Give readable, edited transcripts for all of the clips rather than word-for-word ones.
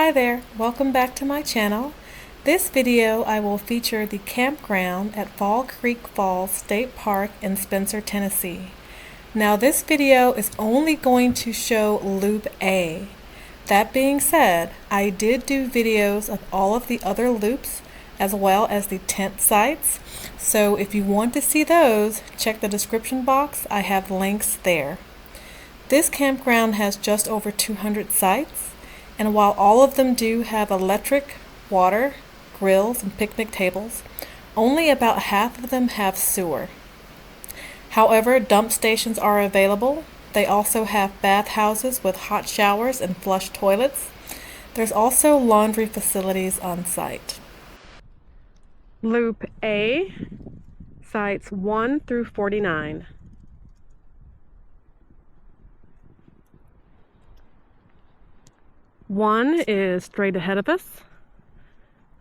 Hi there, welcome back to my channel. This video I will feature the campground at Fall Creek Falls State Park in Spencer, Tennessee. Now this video is only going to show Loop A. That being said, I did do videos of all of the other loops as well as the tent sites. So if you want to see those, check the description box. I have links there. This campground has just over 200 sites. And while all of them do have electric, water, grills, and picnic tables, only about half of them have sewer. However, dump stations are available. They also have bathhouses with hot showers and flush toilets. There's also laundry facilities on site. Loop A, sites 1 through 49. One is straight ahead of us,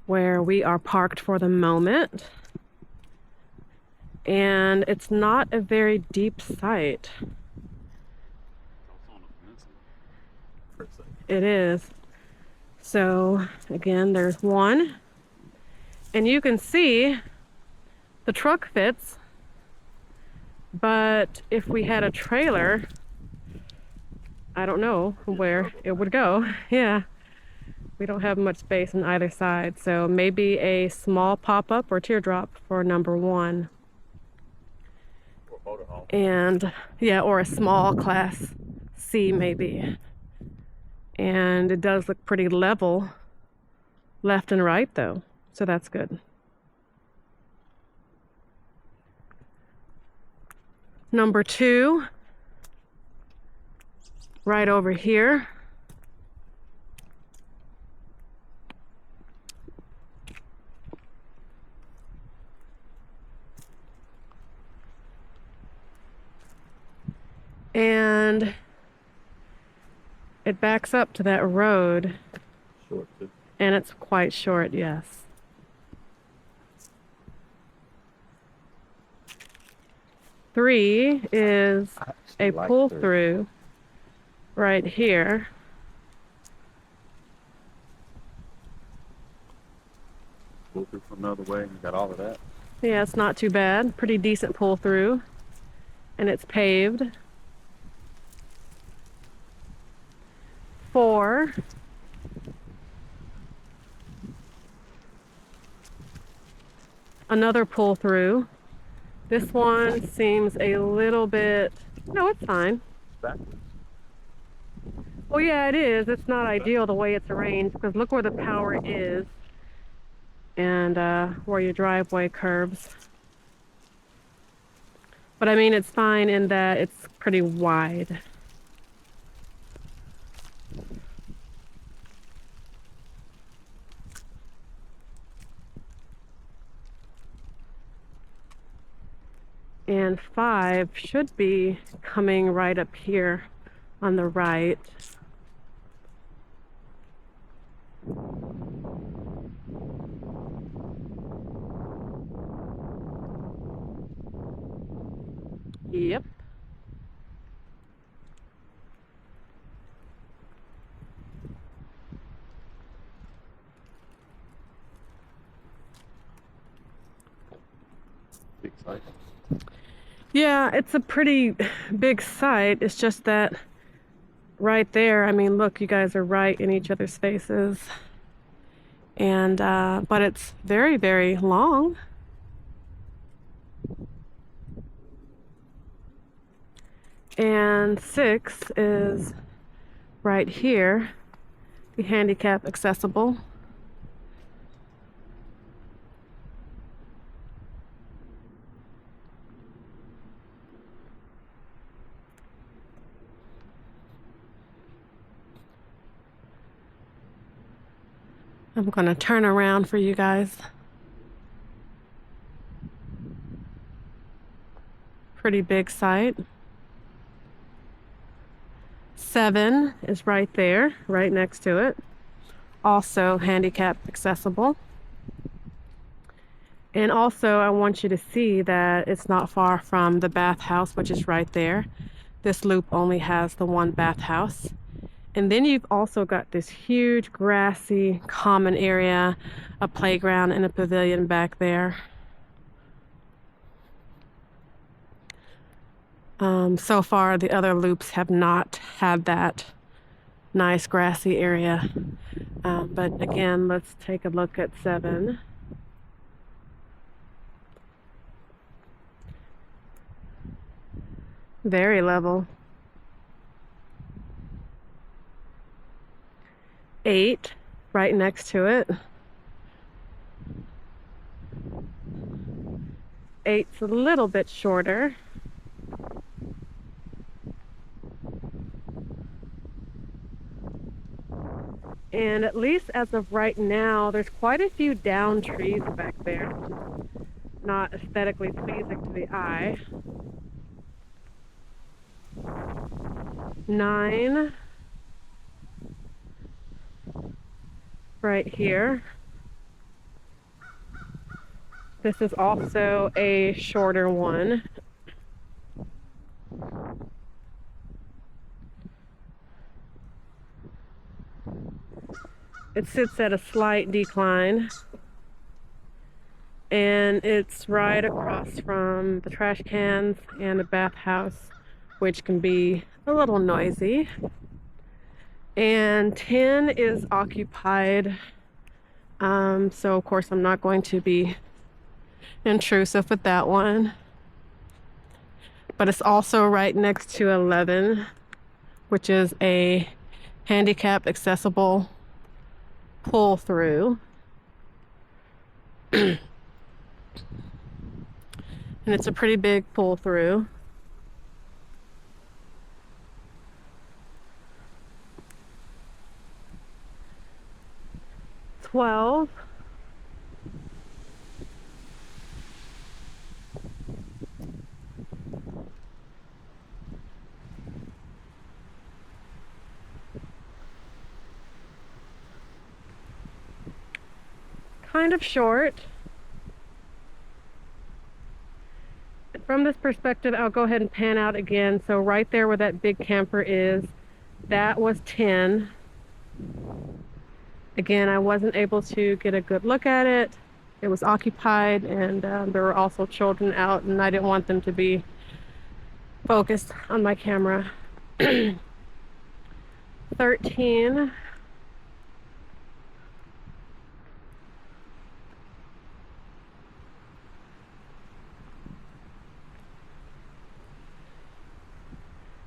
where we are parked for the moment. And it's not a very deep site. It is. So again, there's one. And you can see the truck fits. But if we had a trailer, I don't know where it would go. Yeah, we don't have much space on either side, so maybe a small pop-up or teardrop for number 1. Or motorhome. And yeah, or a small class C maybe. And it does look pretty level left and right though, so that's good. Number 2. Right over here. And it backs up to that road. Short too. And it's quite short, yes. 3 is a pull through right here. Pull through from another way and you got all of that. Yeah, it's not too bad. Pretty decent pull through. And it's paved. 4. Another pull through. This one seems a little bit, no, it's fine. Backwards. Well, yeah, it is. It's not ideal the way it's arranged because look where the power is and where your driveway curves. But I mean, it's fine in that it's pretty wide. And 5 should be coming right up here on the right. Yep. Big site. Yeah, it's a pretty big site. It's just that right there, I mean, look, you guys are right in each other's faces. And, but it's very, very long. And 6 is right here, the handicap accessible. I'm going to turn around for you guys. Pretty big site. 7 is right there, right next to it. Also handicap accessible. And also I want you to see that it's not far from the bathhouse, which is right there. This loop only has the one bathhouse. And then you've also got this huge grassy common area, a playground and a pavilion back there. So far, the other loops have not had that nice grassy area. But again, let's take a look at 7. Very level. 8, right next to it. 8's a little bit shorter. And at least as of right now, there's quite a few down trees back there, which is not aesthetically pleasing to the eye. 9, right here. This is also a shorter one. It sits at a slight decline, and it's right across from the trash cans and the bathhouse, which can be a little noisy. And 10 is occupied, so of course I'm not going to be intrusive with that one. But it's also right next to 11, which is a handicap accessible pull through. And it's a pretty big pull through. 12. Kind of short. From this perspective, I'll go ahead and pan out again. So right there where that big camper is, that was 10. Again, I wasn't able to get a good look at it. It was occupied, and there were also children out, and I didn't want them to be focused on my camera. 13.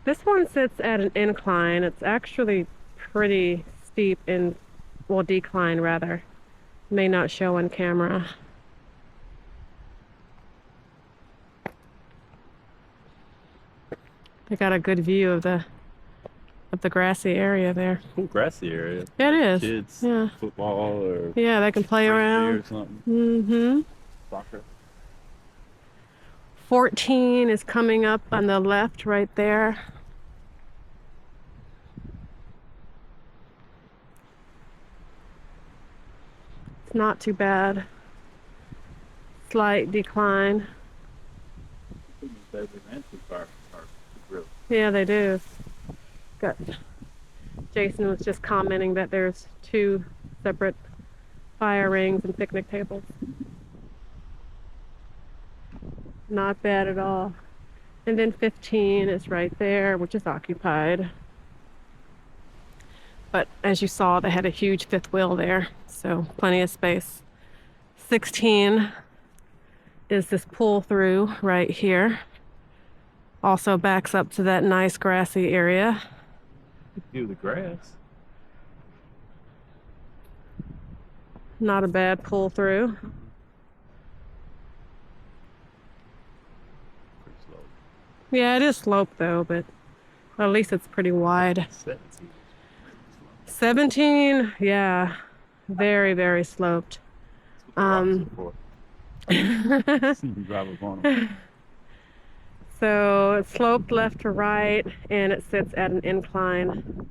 This one sits at an incline. It's actually pretty steep and, well, decline rather. May not show on camera. I got a good view of the grassy area there. Cool grassy area. Yeah, it is. Kids, yeah. Football or yeah, they can play around or something. Mm-hmm. Soccer. 14 is coming up on the left right there. It's not too bad. Slight decline. Yeah, they do. Good. Jason was just commenting that there's 2 separate fire rings and picnic tables. Not bad at all. And then 15 is right there, which is occupied. But as you saw, they had a huge 5th wheel there, so plenty of space. 16 is this pull through right here. Also backs up to that nice grassy area. View the grass. Not a bad pull through. Yeah, it is sloped though, but at least it's pretty wide. 17, yeah, very, very sloped. So it's sloped left to right, and it sits at an incline.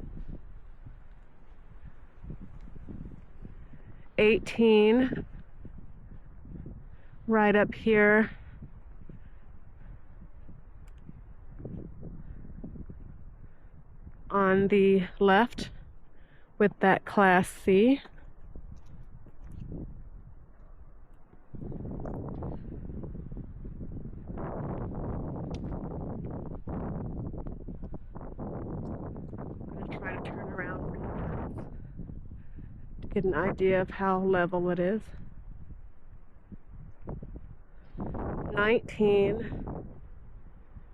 18, right up here. on the left with that Class C. I'm going to try to turn around for you guys to get an idea of how level it is. 19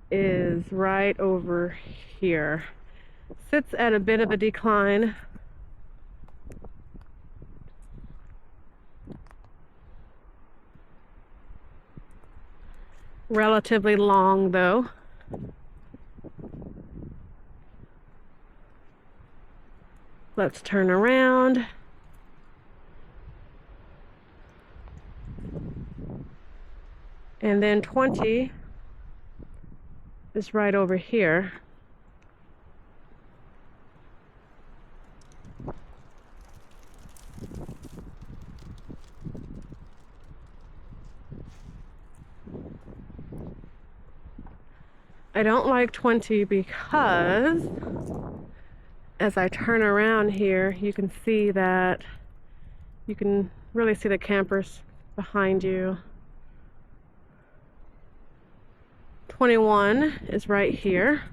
is right over here. Sits at a bit of a decline. Relatively long though. Let's turn around. And then 20 is right over here. I don't like 20 because as I turn around here, you can see that you can really see the campers behind you. 21 is right here.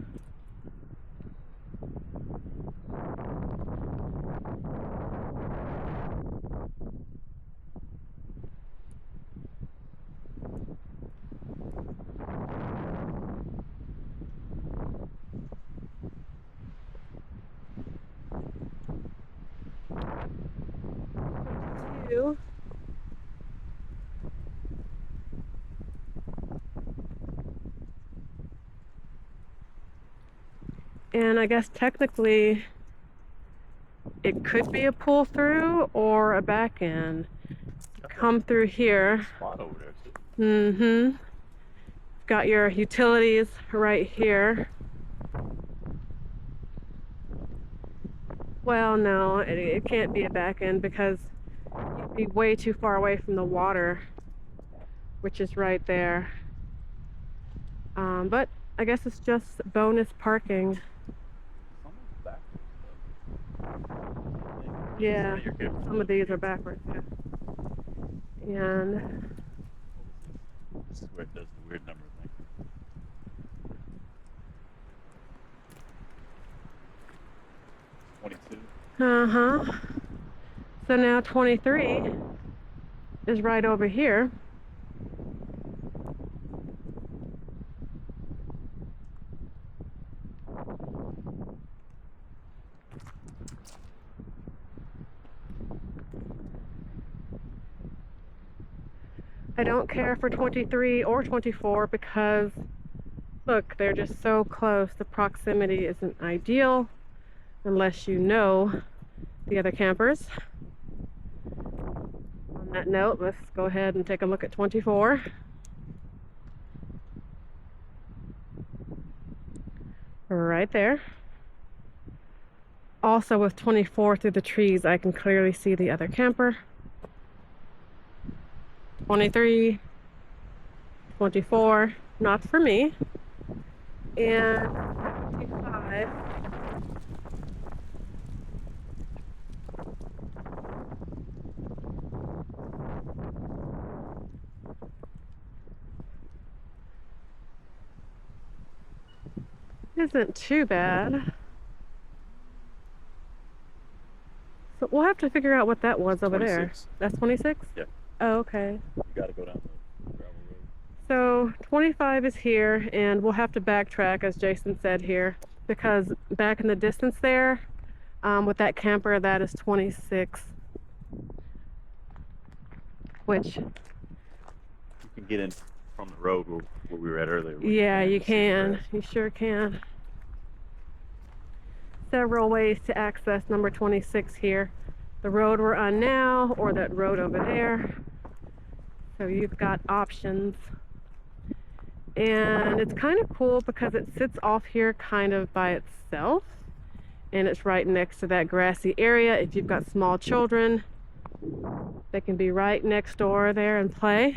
And I guess technically it could be a pull through or a back end. Come through here. Spot over there too. Mm-hmm. Got your utilities right here. Well, no, it can't be a back end because you'd be way too far away from the water, which is right there. But I guess it's just bonus parking. Yeah, some of these are backwards. Yeah. And this is where it does the weird number thing. So now 23 is right over here. I don't care for 23 or 24 because look, they're just so close. The proximity isn't ideal unless you know the other campers. On that note, let's go ahead and take a look at 24. Right there. Also with 24 through the trees, I can clearly see the other camper. 23, 24, not for me. And 25. Isn't too bad. So we'll have to figure out what that was over 26. there. That's 26? Yeah. Oh, okay. You gotta go down the gravel road. So 25 is here, and we'll have to backtrack, as Jason said here, because back in the distance there, with that camper, that is 26. Which... You can get in from the road where we were at earlier. Yeah, you can. You sure can. Several ways to access number 26 here. The road we're on now, or that road over there. So you've got options. And it's kind of cool because it sits off here kind of by itself. And it's right next to that grassy area. If you've got small children, they can be right next door there and play.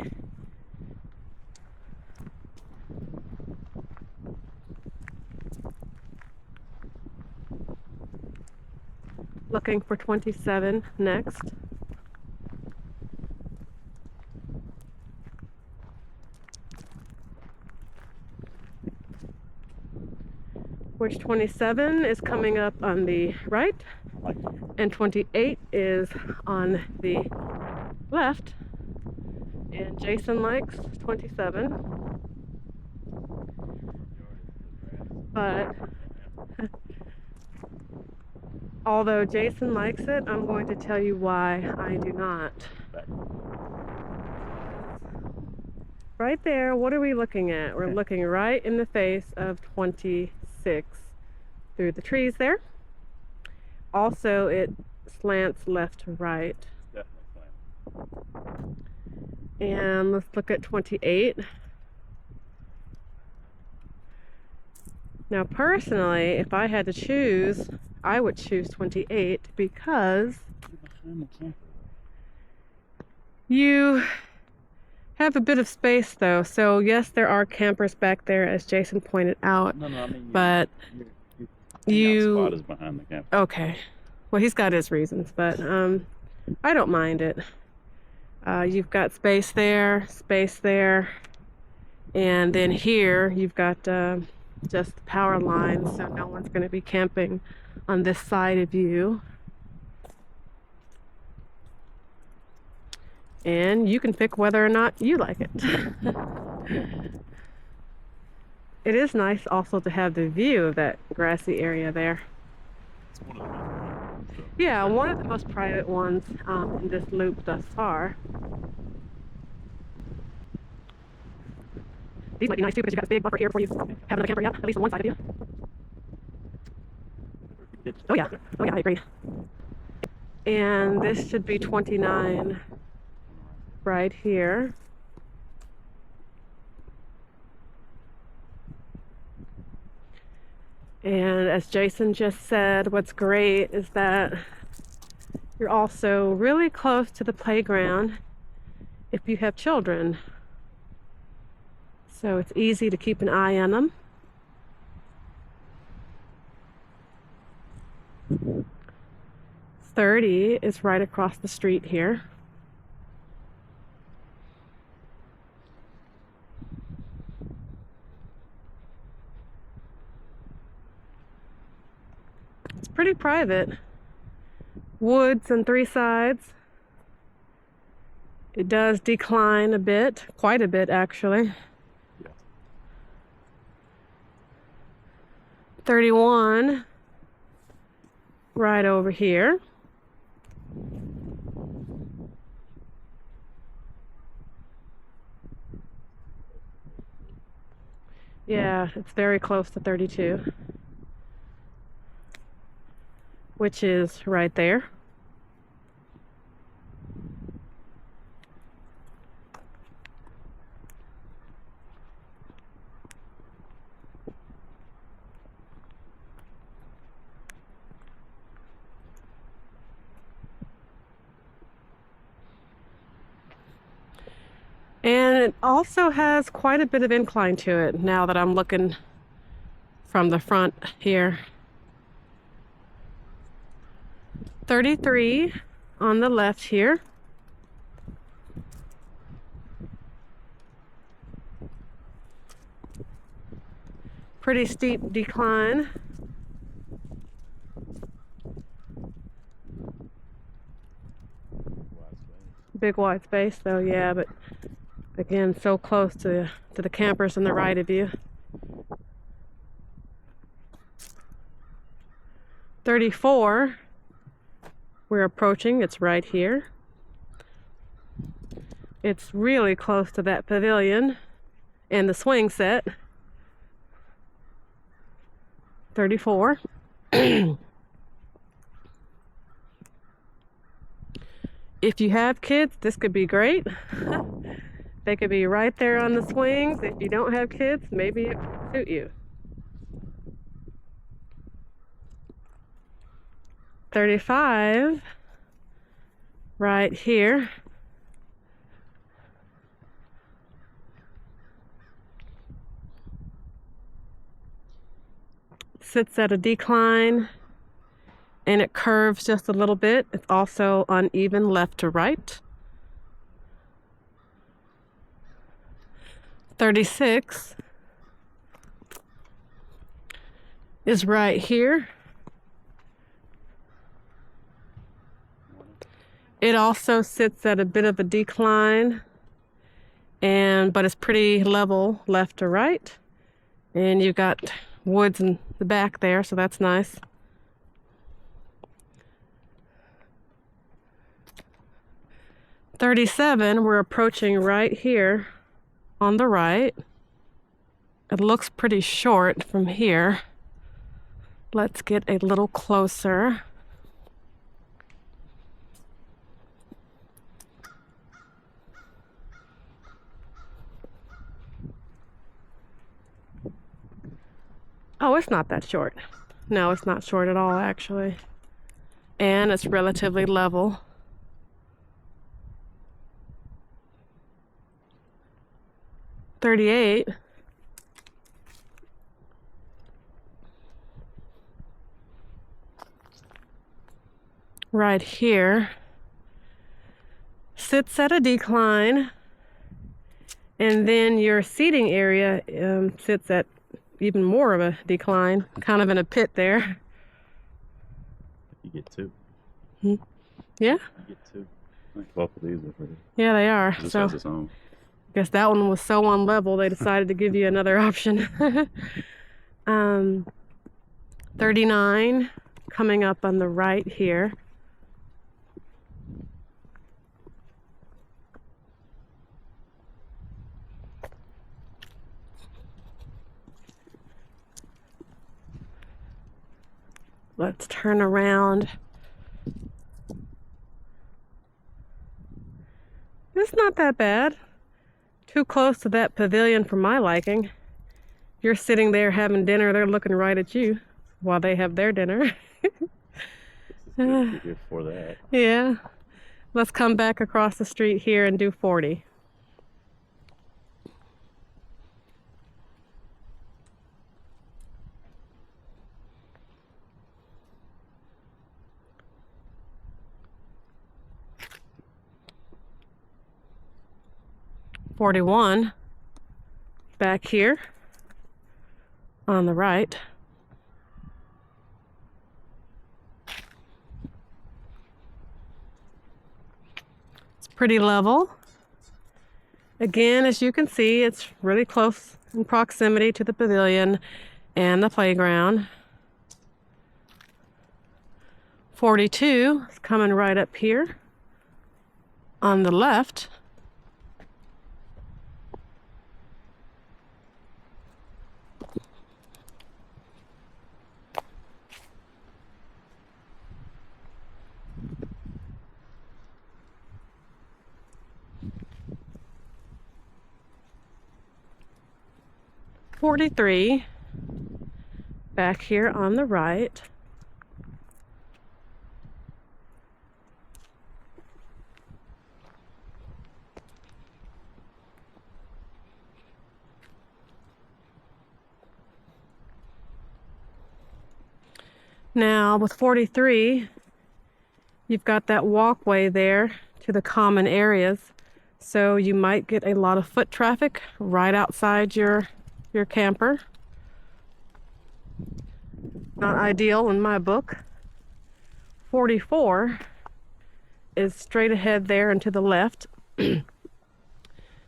looking for 27 next. Which 27 is coming up on the right, and 28 is on the left. And Jason likes 27. But although Jason likes it, I'm going to tell you why I do not. Right there, what are we looking at? We're looking right in the face of 26 through the trees there. Also, it slants left to right. And let's look at 28. Now, personally, if I had to choose, I would choose 28 because you have a bit of space though. So yes, there are campers back there, as Jason pointed out. No, I mean, but your spot is behind the camper. Okay. Well, he's got his reasons, but I don't mind it. You've got space there, and then here you've got just the power lines, so no one's going to be camping on this side of you. And you can pick whether or not you like it. It is nice also to have the view of that grassy area there. It's one of the most private, so. Yeah, one of the most private ones in this loop thus far. These might be nice too because you've got a big buffer here before you have another camper, yeah, at least on one side of you. Oh yeah, I agree. And this should be 29 right here. And as Jason just said, what's great is that you're also really close to the playground if you have children. So it's easy to keep an eye on them. .30 is right across the street here. It's pretty private. Woods on three sides. It does decline a bit, quite a bit actually. 31 right over here. Yeah, it's very close to 32, which is right there. And it also has quite a bit of incline to it now that I'm looking from the front here. 33 on the left here. Pretty steep decline. Big wide space though, yeah, but again, so close to the campers on the right of you. 34, we're approaching, it's right here. It's really close to that pavilion and the swing set. 34. If you have kids, this could be great. They could be right there on the swings. If you don't have kids, maybe it would suit you. 35, right here. Sits at a decline and it curves just a little bit. It's also uneven left to right. 36 is right here. It also sits at a bit of a decline, but it's pretty level left to right. And you've got woods in the back there, so that's nice. 37, we're approaching right here on the right. It looks pretty short from here. Let's get a little closer. Oh, it's not that short. No, it's not short at all, actually. And it's relatively level. .38. Right here sits at a decline, and then your seating area sits at even more of a decline, kind of in a pit there. You get two. Yeah? You get two. I think both of these are pretty. Yeah, they are. This So has its own. I guess that one was so unlevel, they decided to give you another option. 39 coming up on the right here. Let's turn around. It's not that bad. Too close to that pavilion for my liking. You're sitting there having dinner, they're looking right at you while they have their dinner. You're here for that. Yeah. Let's come back across the street here and do 40. .41 back here on the right. It's pretty level. Again, as you can see, it's really close in proximity to the pavilion and the playground. 42 is coming right up here on the left. .43 back here on the right. Now with 43, you've got that walkway there to the common areas, so you might get a lot of foot traffic right outside your camper. Not ideal in my book. 44 is straight ahead there and to the left.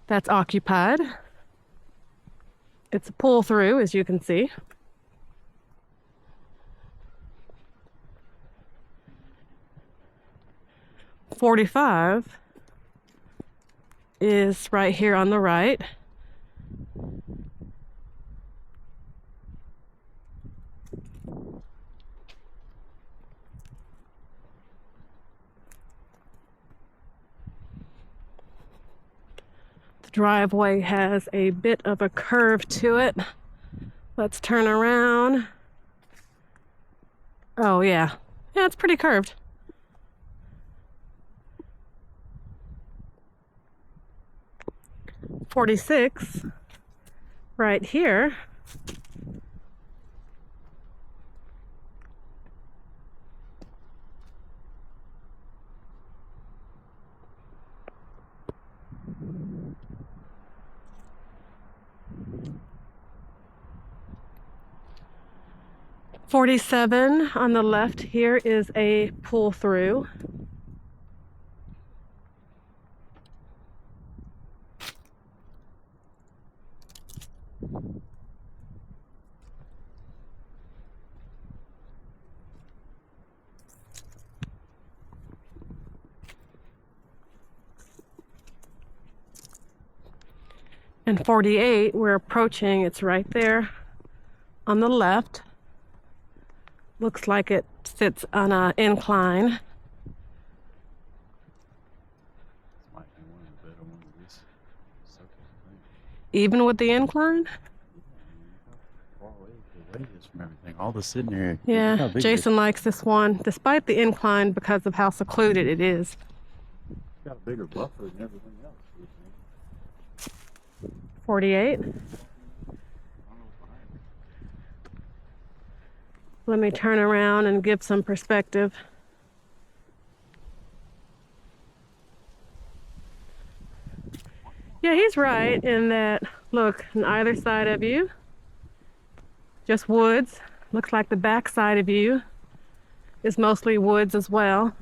That's occupied. It's a pull through, as you can see. .45 is right here on the right. The driveway has a bit of a curve to it. Let's turn around. Oh yeah, it's pretty curved. .46 right here. 47 on the left here is a pull through. And 48, we're approaching, it's right there on the left. Looks like it sits on an incline. This might be one of the better ones of this circuit, I think. Even with the incline? Far away the weight is from everything. All the sitting area. Yeah, Jason likes this one, despite the incline because of how secluded it is. It's got a bigger buffer than everything else. 48. Let me turn around and give some perspective. Yeah, he's right in that, look, on either side of you, just woods. Looks like the back side of you is mostly woods as well.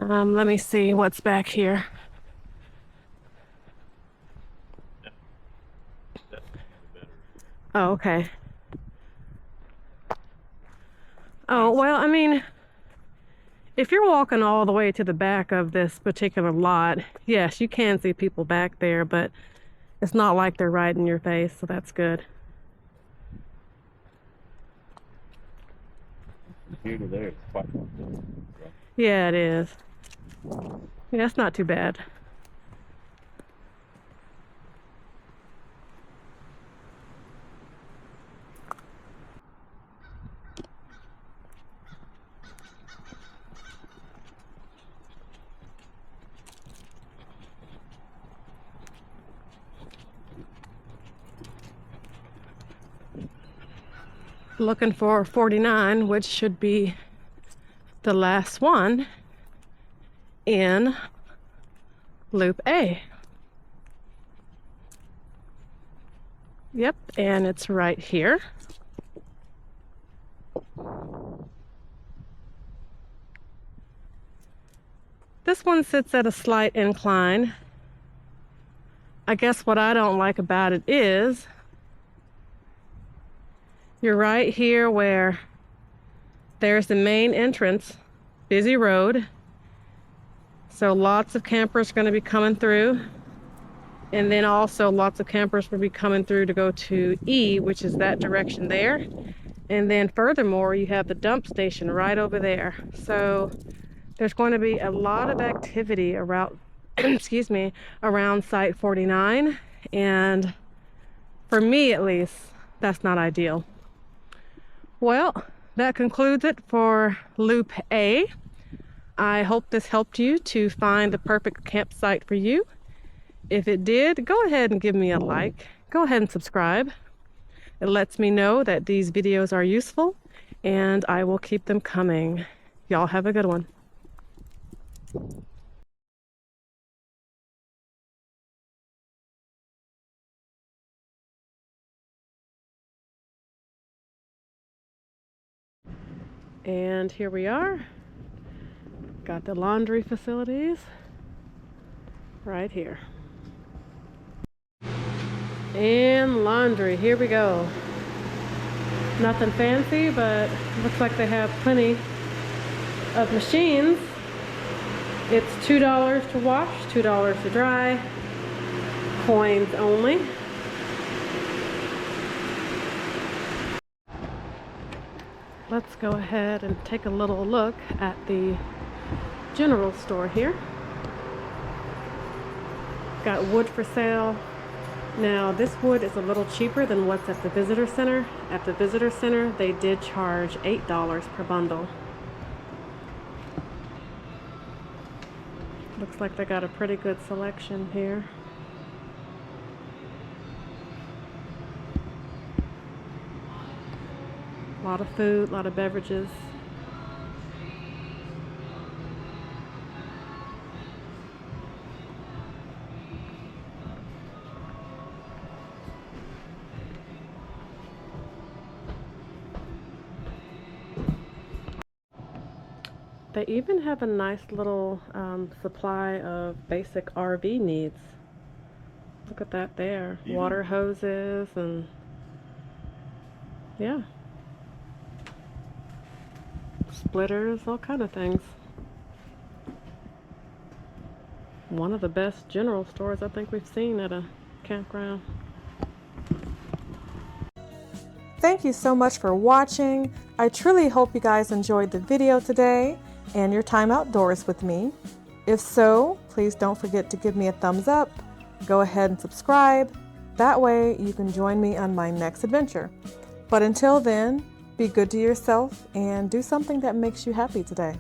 Let me see what's back here. Oh, okay. Oh, well, I mean, if you're walking all the way to the back of this particular lot, yes, you can see people back there, but it's not like they're right in your face, so that's good. From here to there, it's quite far. Yeah, it is. Yeah, it's not too bad. Looking for 49, which should be the last one in Loop A. Yep, and it's right here. This one sits at a slight incline. I guess what I don't like about it is you're right here where there's the main entrance, busy road. So lots of campers are going to be coming through. And then also lots of campers will be coming through to go to E, which is that direction there. And then furthermore, you have the dump station right over there. So there's going to be a lot of activity around, excuse me, around Site 49. And for me, at least, that's not ideal. Well, that concludes it for Loop A. I hope this helped you to find the perfect campsite for you. If it did, go ahead and give me a like. Go ahead and subscribe. It lets me know that these videos are useful, and I will keep them coming. Y'all have a good one. And here we are. Got the laundry facilities right here. And laundry, here we go. Nothing fancy, but looks like they have plenty of machines. It's $2 to wash, $2 to dry, coins only. Let's go ahead and take a little look at the general store here. Got wood for sale. Now this wood is a little cheaper than what's at the visitor center. At the visitor center they did charge $8 per bundle. Looks like they got a pretty good selection here. A lot of food, a lot of beverages. They even have a nice little supply of basic RV needs. Look at that there. Even water hoses and yeah, splitters, all kind of things. One of the best general stores I think we've seen at a campground. Thank you so much for watching. I truly hope you guys enjoyed the video today and your time outdoors with me. If so, please don't forget to give me a thumbs up. Go ahead and subscribe. That way you can join me on my next adventure. But until then, be good to yourself and do something that makes you happy today.